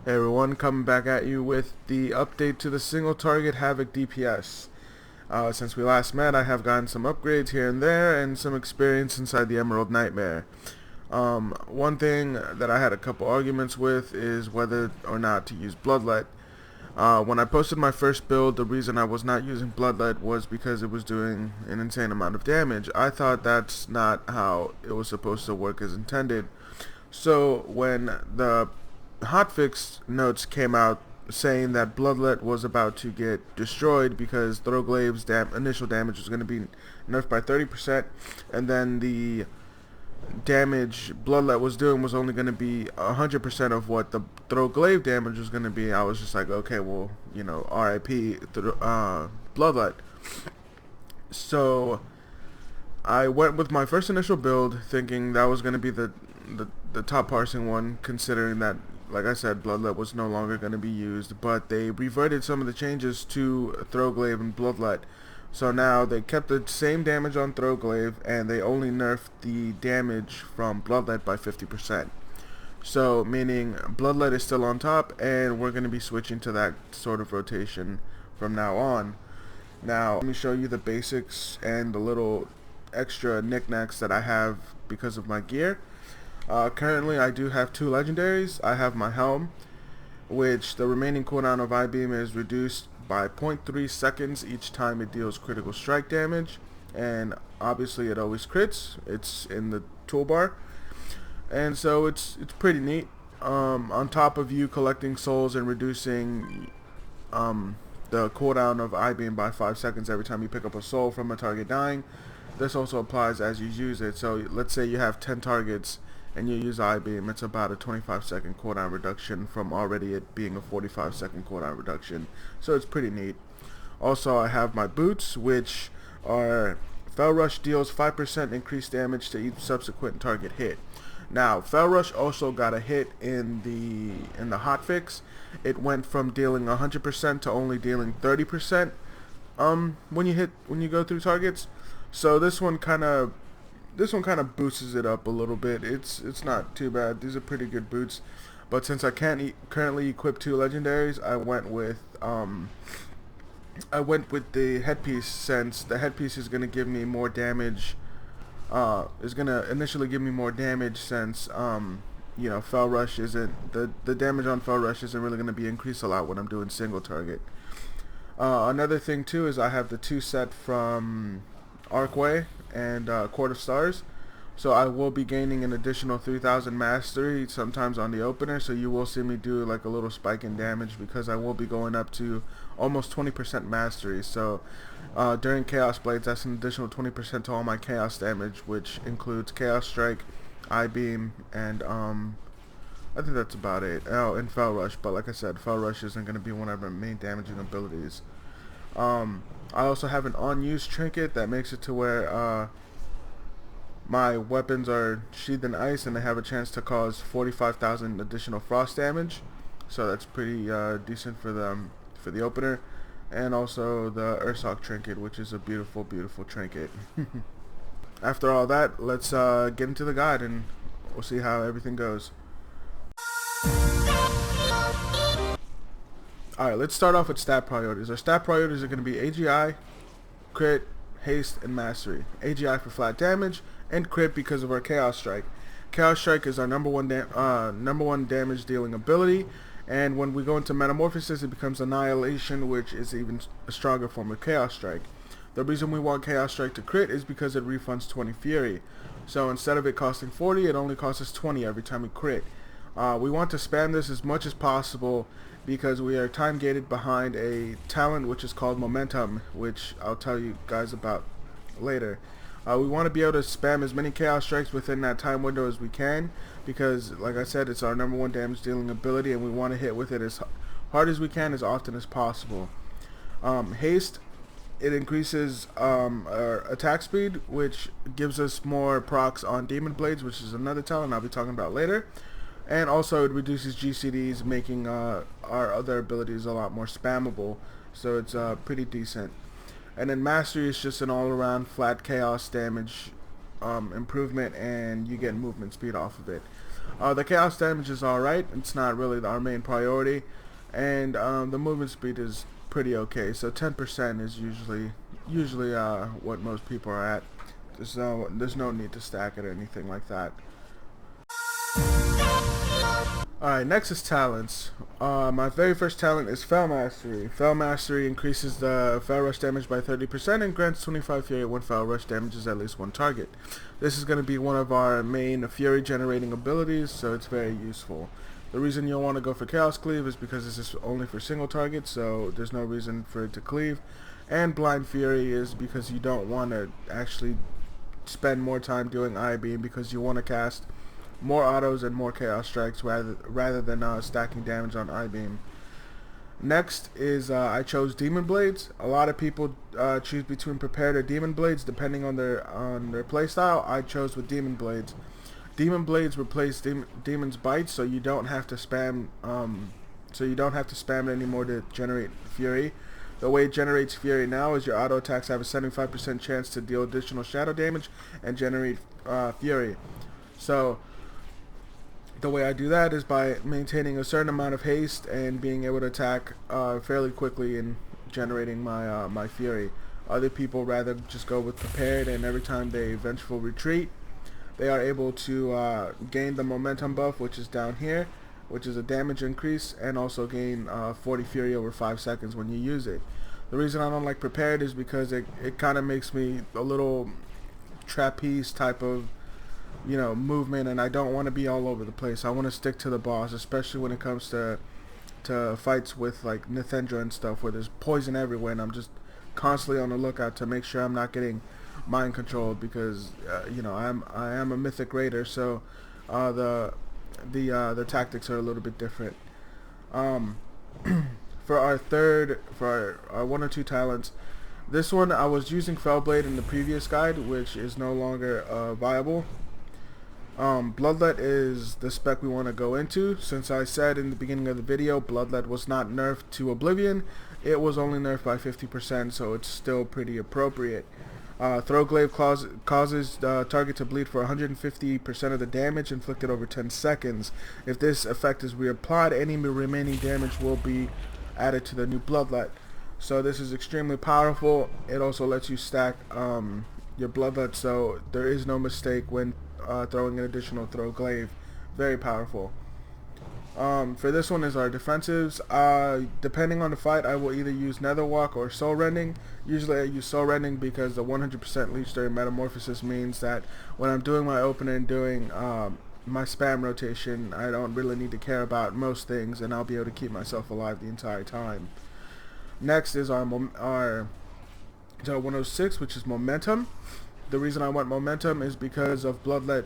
Hey everyone, coming back at you with the update to the single target Havoc DPS. Since we last met, I have gotten some upgrades here and there and some experience inside the Emerald Nightmare. One thing that I had a couple arguments with is whether or not to use Bloodlet. When I posted my first build, the reason I was not using Bloodlet was because it was doing an insane amount of damage. I thought that's not how it was supposed to work as intended. So when the hotfix notes came out saying that Bloodlet was about to get destroyed because Throglave's initial damage was going to be nerfed by 30%, and then the damage Bloodlet was doing was only going to be 100% of what the Throglave damage was going to be. I was just like, okay, well, you know, RIP Bloodlet. So I went with my first initial build thinking that was going to be the top parsing one, considering that, like I said, Bloodlet was no longer going to be used, but they reverted some of the changes to Throglave and Bloodlet. So now they kept the same damage on Throglave, and they only nerfed the damage from Bloodlet by 50%. So meaning Bloodlet is still on top, and we're going to be switching to that sort of rotation from now on. Now let me show you the basics and the little extra knickknacks that I have because of my gear. Currently I do have two legendaries. I have my helm, which the remaining cooldown of I-Beam is reduced by 0.3 seconds each time it deals critical strike damage, and obviously it always crits. It's in the toolbar, and so it's pretty neat. On top of you collecting souls and reducing the cooldown of I-Beam by 5 seconds every time you pick up a soul from a target dying, this also applies as you use it. So let's say you have 10 targets and you use I-Beam, it's about a 25-second cooldown reduction from already it being a 45-second cooldown reduction. So it's pretty neat. Also, I have my boots, which are Fell Rush deals 5% increased damage to each subsequent target hit. Now, Fell Rush also got a hit in the hotfix. It went from dealing 100% to only dealing 30% when you go through targets. So this one kind of boosts it up a little bit. It's not too bad. These are pretty good boots. But since I can't currently equip two legendaries, I went with the headpiece, since the headpiece is gonna give me more damage. Is gonna initially give me more damage since you know, Fell Rush isn't the damage on Fell Rush isn't really gonna be increased a lot when I'm doing single target. Another thing too is I have the 2 set from Arcway and Court of Stars, so I will be gaining an additional 3,000 mastery sometimes on the opener, so you will see me do like a little spike in damage because I will be going up to almost 20% mastery. So during Chaos Blades, that's an additional 20% to all my chaos damage, which includes Chaos Strike, I-Beam, and I think that's about it. Oh, and Fell Rush, but like I said, Fell Rush isn't going to be one of my main damaging abilities. I also have an unused trinket that makes it to where my weapons are sheathed in ice and they have a chance to cause 45,000 additional frost damage. So that's pretty decent for the opener. And also the Ursoc trinket, which is a beautiful, beautiful trinket. After all that, let's get into the guide and we'll see how everything goes. Alright, let's start off with stat priorities. Our stat priorities are going to be AGI, crit, haste, and mastery. AGI for flat damage, and crit because of our Chaos Strike. Chaos Strike is our number one damage dealing ability, and when we go into Metamorphosis, it becomes Annihilation, which is even a stronger form of Chaos Strike. The reason we want Chaos Strike to crit is because it refunds 20 Fury. So instead of it costing 40, it only costs us 20 every time we crit. We want to spam this as much as possible because we are time gated behind a talent which is called Momentum, which I'll tell you guys about later. We want to be able to spam as many Chaos Strikes within that time window as we can because, like I said, it's our number one damage dealing ability, and we want to hit with it as hard as we can as often as possible. Haste, it increases our attack speed, which gives us more procs on Demon Blades, which is another talent I'll be talking about later. And also it reduces GCDs, making our other abilities a lot more spammable, so it's pretty decent. And then Mastery is just an all-around flat chaos damage improvement, and you get movement speed off of it. The chaos damage is alright. It's not really our main priority. And the movement speed is pretty okay. So 10% is usually what most people are at. There's no need to stack it or anything like that. Alright, next is talents. My very first talent is Fel Mastery. Fel Mastery increases the Fel Rush damage by 30% and grants 25 Fury when Fel Rush damages at least one target. This is going to be one of our main Fury generating abilities, so it's very useful. The reason you'll want to go for Chaos Cleave is because this is only for single targets, so there's no reason for it to cleave. And Blind Fury is because you don't want to actually spend more time doing Eye Beam, because you want to cast more autos and more chaos strikes rather than stacking damage on Eye Beam. Next is I chose Demon Blades. A lot of people choose between Prepared or Demon Blades depending on their playstyle. I chose with Demon Blades. Demon Blades replace Demon's Bites, so you don't have to spam it anymore to generate Fury. The way it generates Fury now is your auto attacks have a 75% chance to deal additional shadow damage and generate Fury. So the way I do that is by maintaining a certain amount of haste and being able to attack fairly quickly and generating my Fury. Other people rather just go with Prepared, and every time they Vengeful Retreat, they are able to gain the momentum buff, which is down here, which is a damage increase, and also gain 40 Fury over 5 seconds when you use it. The reason I don't like Prepared is because it kind of makes me a little trapeze type of movement, and I don't want to be all over the place. I want to stick to the boss, especially when it comes to fights with like Nithendra and stuff, where there's poison everywhere, and I'm just constantly on the lookout to make sure I'm not getting mind controlled, because I am a mythic raider, so the tactics are a little bit different. For our 1 or 2 talents, this one I was using Fellblade in the previous guide, which is no longer viable. Bloodlet is the spec we want to go into. Since I said in the beginning of the video, Bloodlet was not nerfed to oblivion, it was only nerfed by 50%, so it's still pretty appropriate. Throwglaive causes the target to bleed for 150% of the damage inflicted over 10 seconds. If this effect is reapplied, any remaining damage will be added to the new Bloodlet. So this is extremely powerful. It also lets you stack your Bloodlet, so there is no mistake when throwing an additional Throwglaive. Very powerful. For this one is our defensives. Depending on the fight, I will either use Netherwalk or Soul Rending. Usually I use Soul Rending because the 100% Leech during Metamorphosis means that when I'm doing my opener and doing my spam rotation, I don't really need to care about most things, and I'll be able to keep myself alive the entire time. Next is our 106, which is Momentum. The reason I want Momentum is because of Bloodlet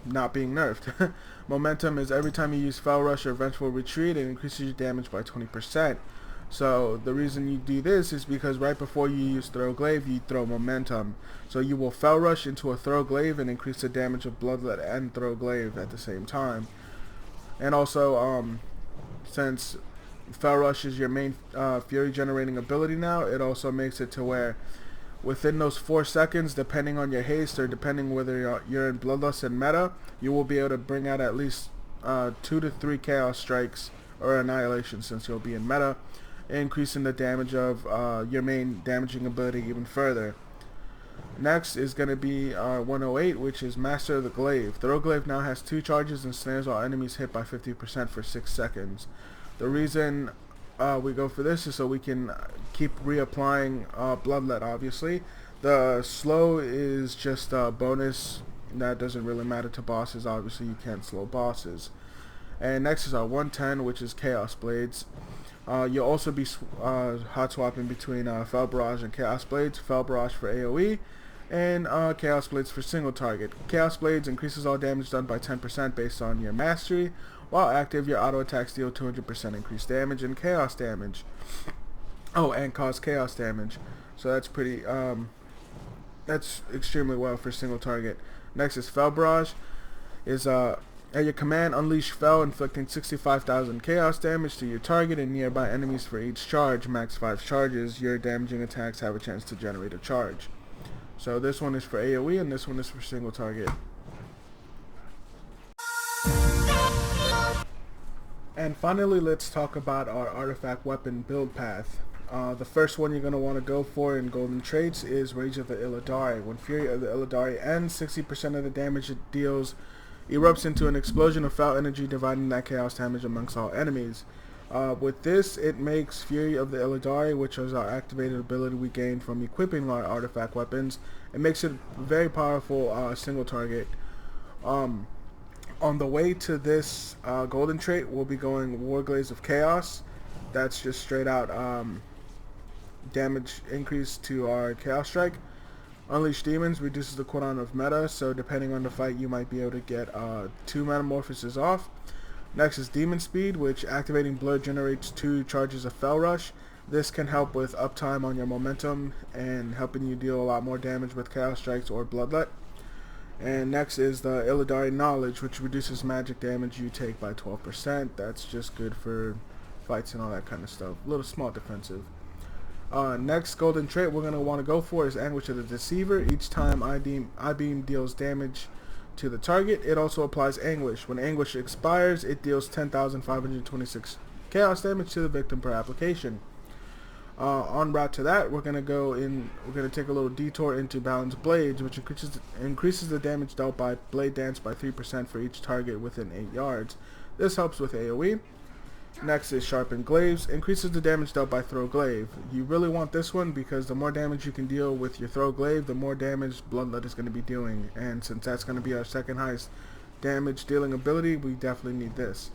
not being nerfed. Momentum is every time you use Fel Rush or Vengeful Retreat, it increases your damage by 20%. So the reason you do this is because right before you use Throwglaive, you throw Momentum. So you will Fel Rush into a Throwglaive and increase the damage of Bloodlet and Throwglaive at the same time. And also, since Fel Rush is your main Fury generating ability now, it also makes it to where within those 4 seconds, depending on your haste or depending whether you're in Bloodlust and meta, you will be able to bring out at least 2 to 3 Chaos Strikes or Annihilation, since you'll be in meta, increasing the damage of your main damaging ability even further. Next is going to be our 108, which is Master of the Glaive. Throwglaive now has 2 charges and snares all enemies hit by 50% for 6 seconds. The reason we go for this is so we can keep reapplying Bloodlet, obviously. The slow is just a bonus. That doesn't really matter to bosses. Obviously, you can't slow bosses. And next is our 110, which is Chaos Blades. You'll also be hot swapping between Fel Barrage and Chaos Blades. Fel Barrage for AoE, and Chaos Blades for single target. Chaos Blades increases all damage done by 10% based on your mastery. While active, your auto attacks deal 200% increased damage and chaos damage. Oh, and cause chaos damage. So that's pretty, that's extremely well for single target. Next is Fel Barrage. Is at your command, unleash Fel, inflicting 65,000 chaos damage to your target and nearby enemies for each charge. Max 5 charges. Your damaging attacks have a chance to generate a charge. So this one is for AoE and this one is for single target. And finally, let's talk about our artifact weapon build path. The first one you're going to want to go for in golden traits is Rage of the Illidari. When Fury of the Illidari ends, 60% of the damage it deals erupts into an explosion of foul energy, dividing that chaos damage amongst all enemies. With this, it makes Fury of the Illidari, which is our activated ability we gain from equipping our artifact weapons, it makes it a very powerful single target. On the way to this golden trait, we'll be going Warglaze of Chaos. That's just straight out damage increase to our Chaos Strike. Unleash Demons reduces the cooldown of meta, so depending on the fight you might be able to get 2 metamorphoses off. Next is Demon Speed, which activating Blur generates 2 charges of Fel Rush. This can help with uptime on your momentum and helping you deal a lot more damage with Chaos Strikes or Bloodlet. And next is the Illidari Knowledge, which reduces magic damage you take by 12%. That's just good for fights and all that kind of stuff. A little small defensive. Next golden trait we're going to want to go for is Anguish of the Deceiver. Each time I-Beam deals damage to the target, it also applies Anguish. When Anguish expires, it deals 10,526 chaos damage to the victim per application. En route to that, we're going to take a little detour into Balanced Blades, which increases the damage dealt by Blade Dance by 3% for each target within 8 yards. This helps with AoE. Next is Sharpened Glaives, increases the damage dealt by Throw Glaive. You really want this one because the more damage you can deal with your Throw Glaive, the more damage Bloodlet is going to be doing. And since that's going to be our second highest damage dealing ability, we definitely need this.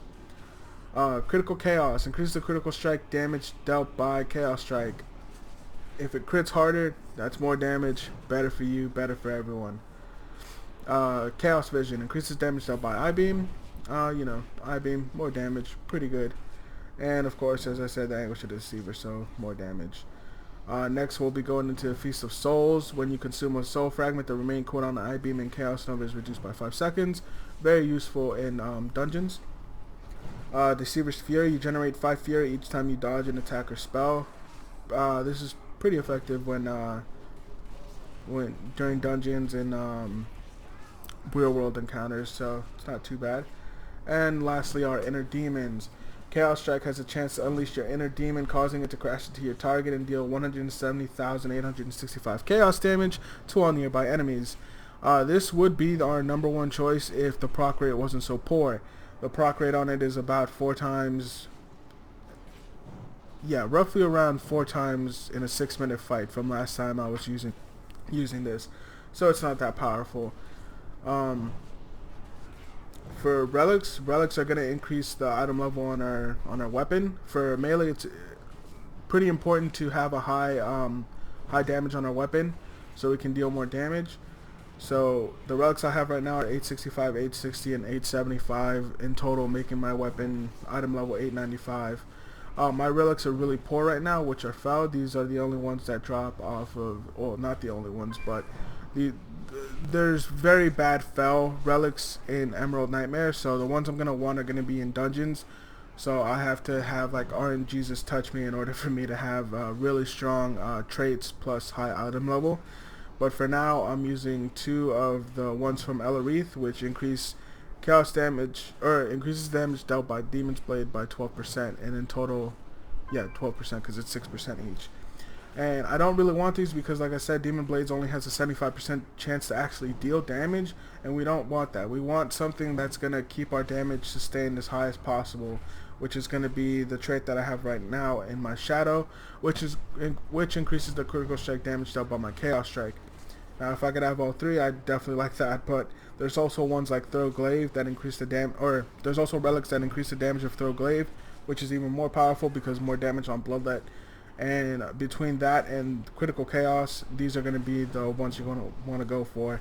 Critical Chaos, increases the critical strike damage dealt by Chaos Strike. If it crits harder, that's more damage, better for you, better for everyone. Chaos Vision, increases damage dealt by I-Beam. I-Beam, more damage, pretty good. And of course, as I said, the Anguish of the Deceiver, so more damage. Next, we'll be going into Feast of Souls. When you consume a soul fragment, the remaining cooldown on I-Beam and Chaos Nova is reduced by 5 seconds. Very useful in dungeons. Deceiver's Fury, you generate 5 Fury each time you dodge an attack or spell. This is pretty effective when during dungeons and real world encounters, so it's not too bad. And lastly, our Inner Demons. Chaos Strike has a chance to unleash your inner demon, causing it to crash into your target and deal 170,865 chaos damage to all nearby enemies. This would be our #1 choice if the proc rate wasn't so poor. The proc rate on it is about 4 times, roughly around 4 times in a 6-minute fight from last time I was using this. So it's not that powerful. For relics are going to increase the item level on our weapon. For melee, it's pretty important to have a high damage on our weapon so we can deal more damage. So the relics I have right now are 865, 860, and 875 in total, making my weapon item level 895. My relics are really poor right now, which are foul. These are the only ones that drop off of, well, not the only ones, but there's very bad fell relics in Emerald Nightmare, so the ones I'm going to want are going to be in dungeons. So I have to have like RNGesus touch me in order for me to have really strong traits plus high item level. But for now, I'm using 2 of the ones from Elarith, which increase chaos damage, or increases damage dealt by Demon's Blade by 12%, and in total, 12% because it's 6% each. And I don't really want these because, like I said, Demon Blades only has a 75% chance to actually deal damage, and we don't want that. We want something that's going to keep our damage sustained as high as possible, which is going to be the trait that I have right now in my Shadow, which increases the critical strike damage dealt by my Chaos Strike. Now, if I could have all 3, I'd definitely like that, but there's also ones like Throw Glaive that increase the damage, or there's also relics that increase the damage of Throw Glaive, which is even more powerful because more damage on Bloodlet. And between that and Critical Chaos, these are going to be the ones you're going to want to go for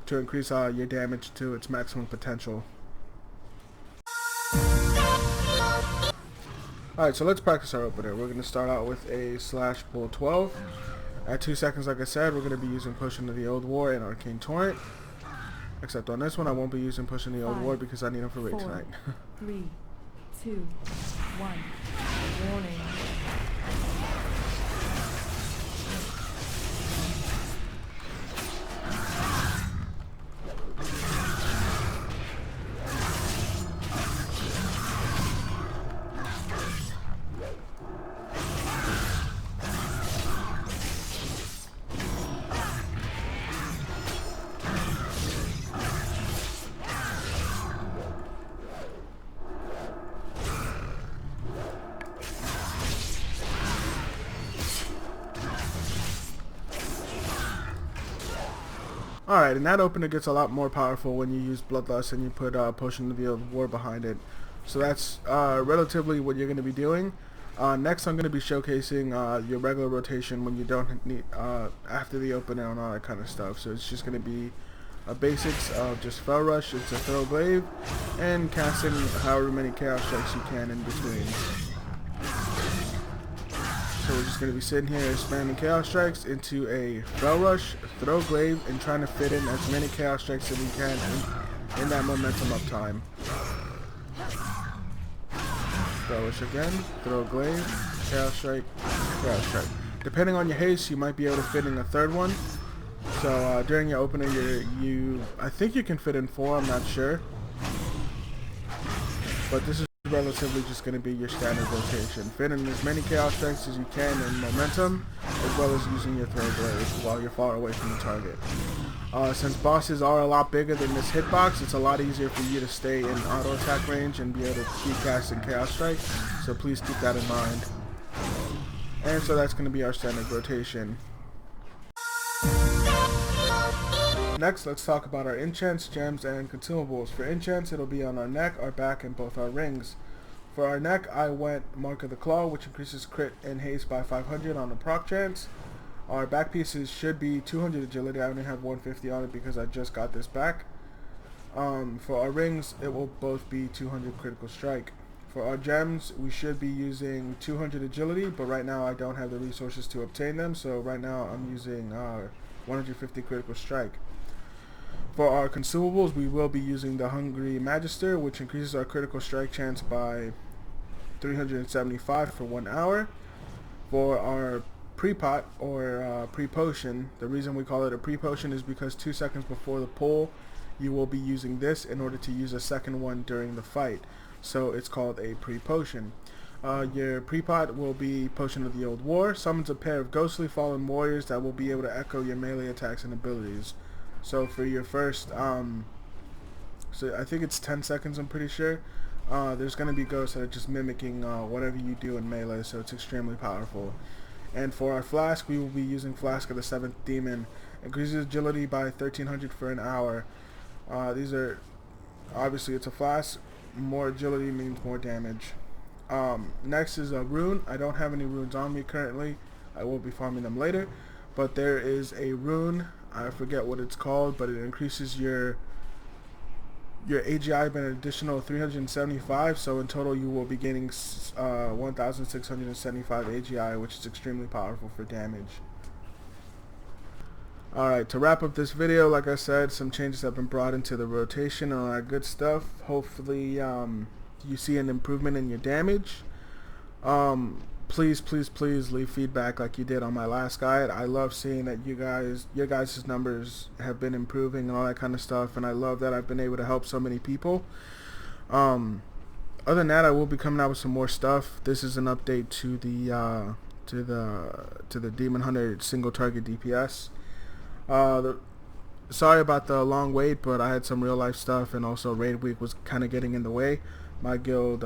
to increase your damage to its maximum potential. Alright, so let's practice our opener. We're going to start out with a slash pull 12. At 2 seconds, like I said, we're going to be using Pushing to the Old War and Arcane Torrent. Except on this one, I won't be using Pushing the Old War because I need them for raid tonight. 3, 2, 1. Warning. Alright, and that opener gets a lot more powerful when you use Bloodlust and you put Potion of the Old War behind it. So that's relatively what you're going to be doing. Next I'm going to be showcasing your regular rotation when you don't need, after the opener and all that kind of stuff. So it's just going to be basics of just Fell Rush, it's a Throw Glaive, and casting however many Chaos Strikes you can in between. So we're just going to be sitting here spamming Chaos Strikes into a Fell Rush, Throw Glaive, and trying to fit in as many Chaos Strikes as we can in that momentum of time. Throw Rush again, Throw Glaive, Chaos Strike, Chaos Strike. Depending on your haste, you might be able to fit in a third one. So during your opener, I think you can fit in 4, I'm not sure. But this is relatively just going to be your standard rotation. Fit in as many Chaos Strikes as you can in momentum, as well as using your Throw Glaive while you're far away from the target. Since bosses are a lot bigger than this hitbox, it's a lot easier for you to stay in auto attack range and be able to keep casting Chaos Strike, so please keep that in mind. And so that's going to be our standard rotation. Next, let's talk about our enchants, gems, and consumables. For enchants, it'll be on our neck, our back, and both our rings. For our neck, I went Mark of the Claw, which increases crit and haste by 500 on the proc chance. Our back pieces should be 200 agility. I only have 150 on it because I just got this back. For our rings, it will both be 200 critical strike. For our gems, we should be using 200 agility, but right now I don't have the resources to obtain them, so right now I'm using 150 critical strike. For our consumables, we will be using the Hungry Magister, which increases our critical strike chance by 375 for 1 hour. For our pre-pot or pre-potion, the reason we call it a pre-potion is because 2 seconds before the pull, you will be using this in order to use a second one during the fight. So it's called a pre-potion. Your pre-pot will be Potion of the Old War. Summons a pair of ghostly fallen warriors that will be able to echo your melee attacks and abilities. So for your first, so I think it's 10 seconds, I'm pretty sure, there's going to be ghosts that are just mimicking whatever you do in melee, so it's extremely powerful. And for our flask, we will be using Flask of the Seventh Demon. Increases agility by 1300 for an hour. These are, obviously it's a flask, more agility means more damage. Next is a rune. I don't have any runes on me currently. I will be farming them later. But there is a rune, I forget what it's called, but it increases your AGI by an additional 375, so in total you will be gaining 1,675 AGI, which is extremely powerful for damage. Alright, to wrap up this video, like I said, some changes have been brought into the rotation and all that good stuff. Hopefully you see an improvement in your damage. Please leave feedback like you did on my last guide. I love seeing that your guys' numbers have been improving and all that kind of stuff, and I love that I've been able to help so many people. Other than that, I will be coming out with some more stuff. This is an update to the Demon Hunter single target DPS. Sorry about the long wait, but I had some real life stuff, and also raid week was kind of getting in the way. My guild,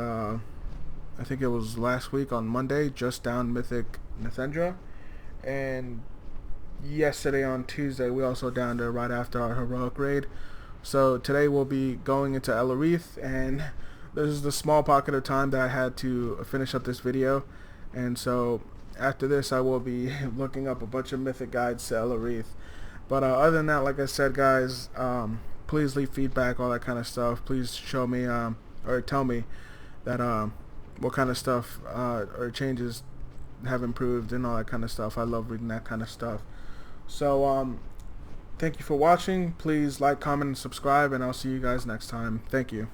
I think it was last week on Monday, just down Mythic Nathendra, and yesterday on Tuesday we also downed her right after our heroic raid. So today we'll be going into Ellerith, and this is the small pocket of time that I had to finish up this video, and so after this I will be looking up a bunch of mythic guides to Ellerith. But other than that, like I said, guys, please leave feedback, all that kind of stuff. Please show me or tell me that what kind of stuff or changes have improved and all that kind of stuff. I love reading that kind of stuff. So thank you for watching. Please like, comment, and subscribe, and I'll see you guys next time. Thank you.